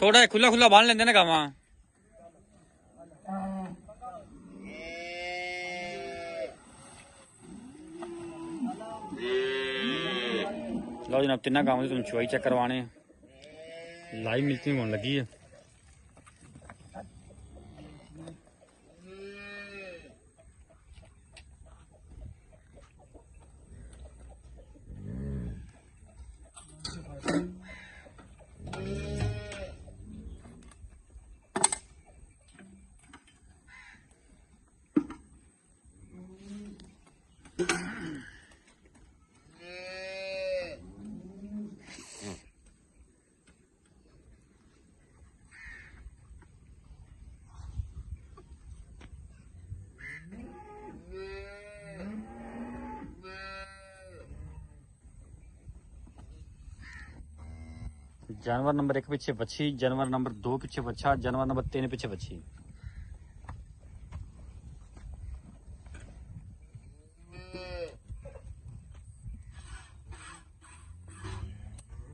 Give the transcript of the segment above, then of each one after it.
थोड़ा खुला खुला बांध लेंदे ना गावा। लो जनाब तिना गाँव की तुम चुवाई चेक करवाने लाइव मिल्किंग होने लगी है। जानवर नंबर 1 पीछे बच्ची, जानवर नंबर 2 पीछे बच्चा, जानवर नंबर 3 पीछे बच्ची।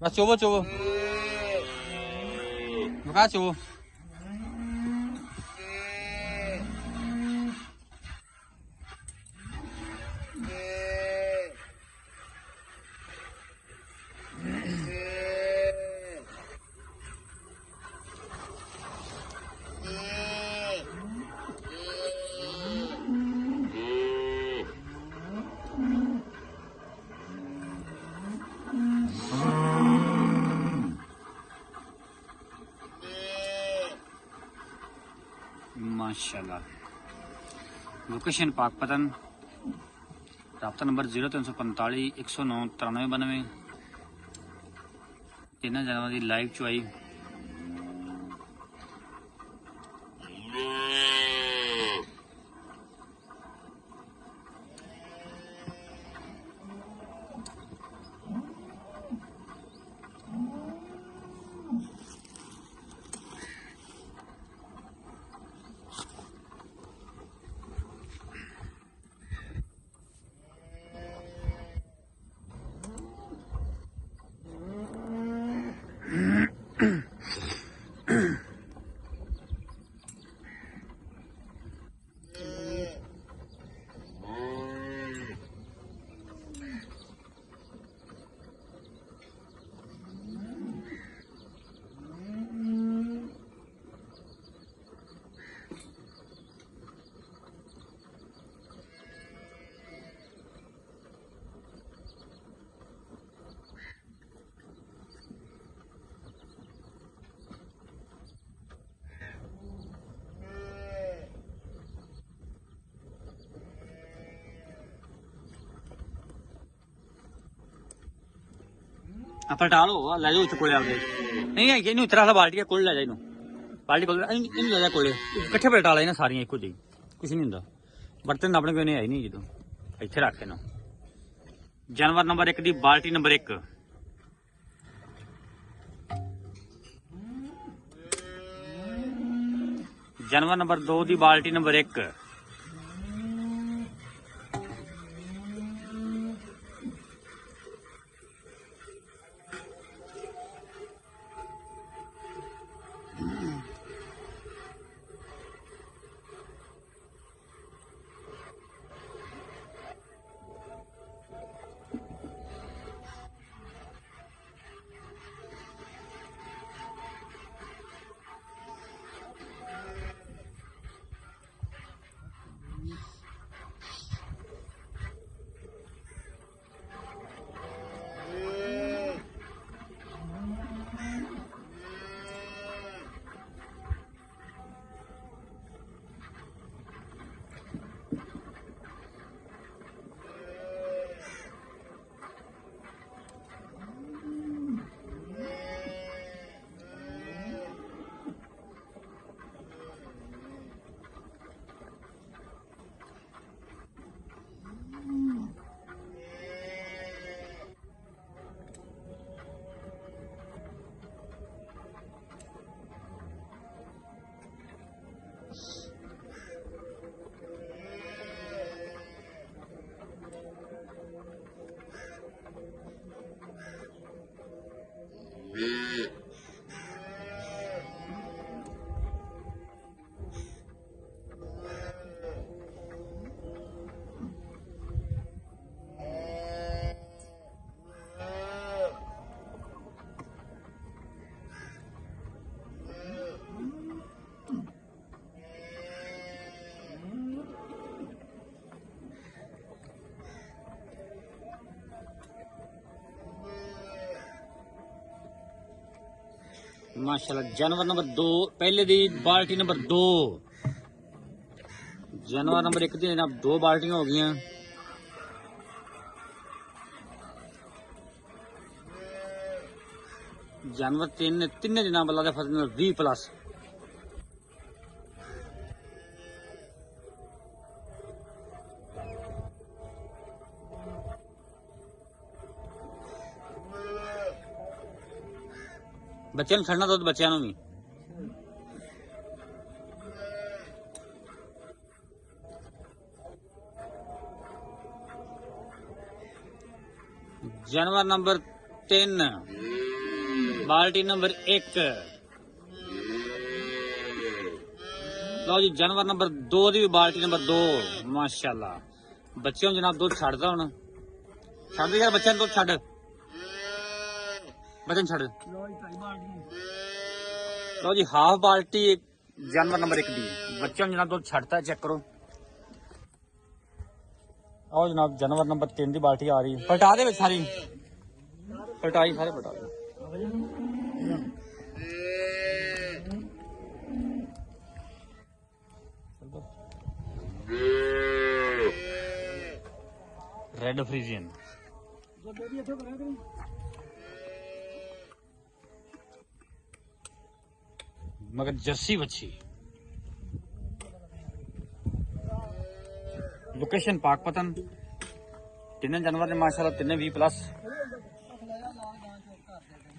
बस चोवो चोवो बका चोवो। माशाल्लाह। लोकेशन पाकपतन, रब्ता नंबर 0345 109 9392। तिना जानवर की लाइव चुआई। पलटा लो ले जाओ इतने कोले आपके नहीं है इन इतना सा बाल्टी कोल ले जाए बाल्टी कोल इन ले जा कोले कट्ठे पलटा लेना सारियां एको जी कुछ नहीं होंगे बर्तन अपने कोई है नहीं जो इतने रखे ना। जानवर नंबर 1 की बाल्टी नंबर 1, जानवर नंबर 2 की बाल्टी नंबर 1। माशाल्लाह जानवर नंबर 2 पहले दी बाल्टी नंबर 2 जानवर नंबर 1 दी जनाब 2 बाल्टियां हो गई। जानवर तीन जनाब अल्लाह दे फजल नाल 20 प्लस। बच्चों नूं छड़ना दुध बच्चों भी जानवर नंबर 3 बाल्टी नंबर 1। लो जी जानवर नंबर 2 दी भी बाल्टी नंबर 2 माशाल्लाह। बच्चों जनाब दूध छड़दा हुण छड़ दे यार बच्चों दूध छड़ बचन छड़। लो जी हाफ बाल्टी जानवर नंबर 1 दी बच्चों जनाब दूध छड़ता है चेक करो। आओ जनाब जानवर नंबर 3 दी बाल्टी आ रही पलटा दे विच सारी पलटाई सारे पलटा दे। रेड फ्रीजियन मगर जर्सी बच्ची लोकेशन पाकपतन तीन जानवर ने माशाल्लाह तीन 20 प्लस।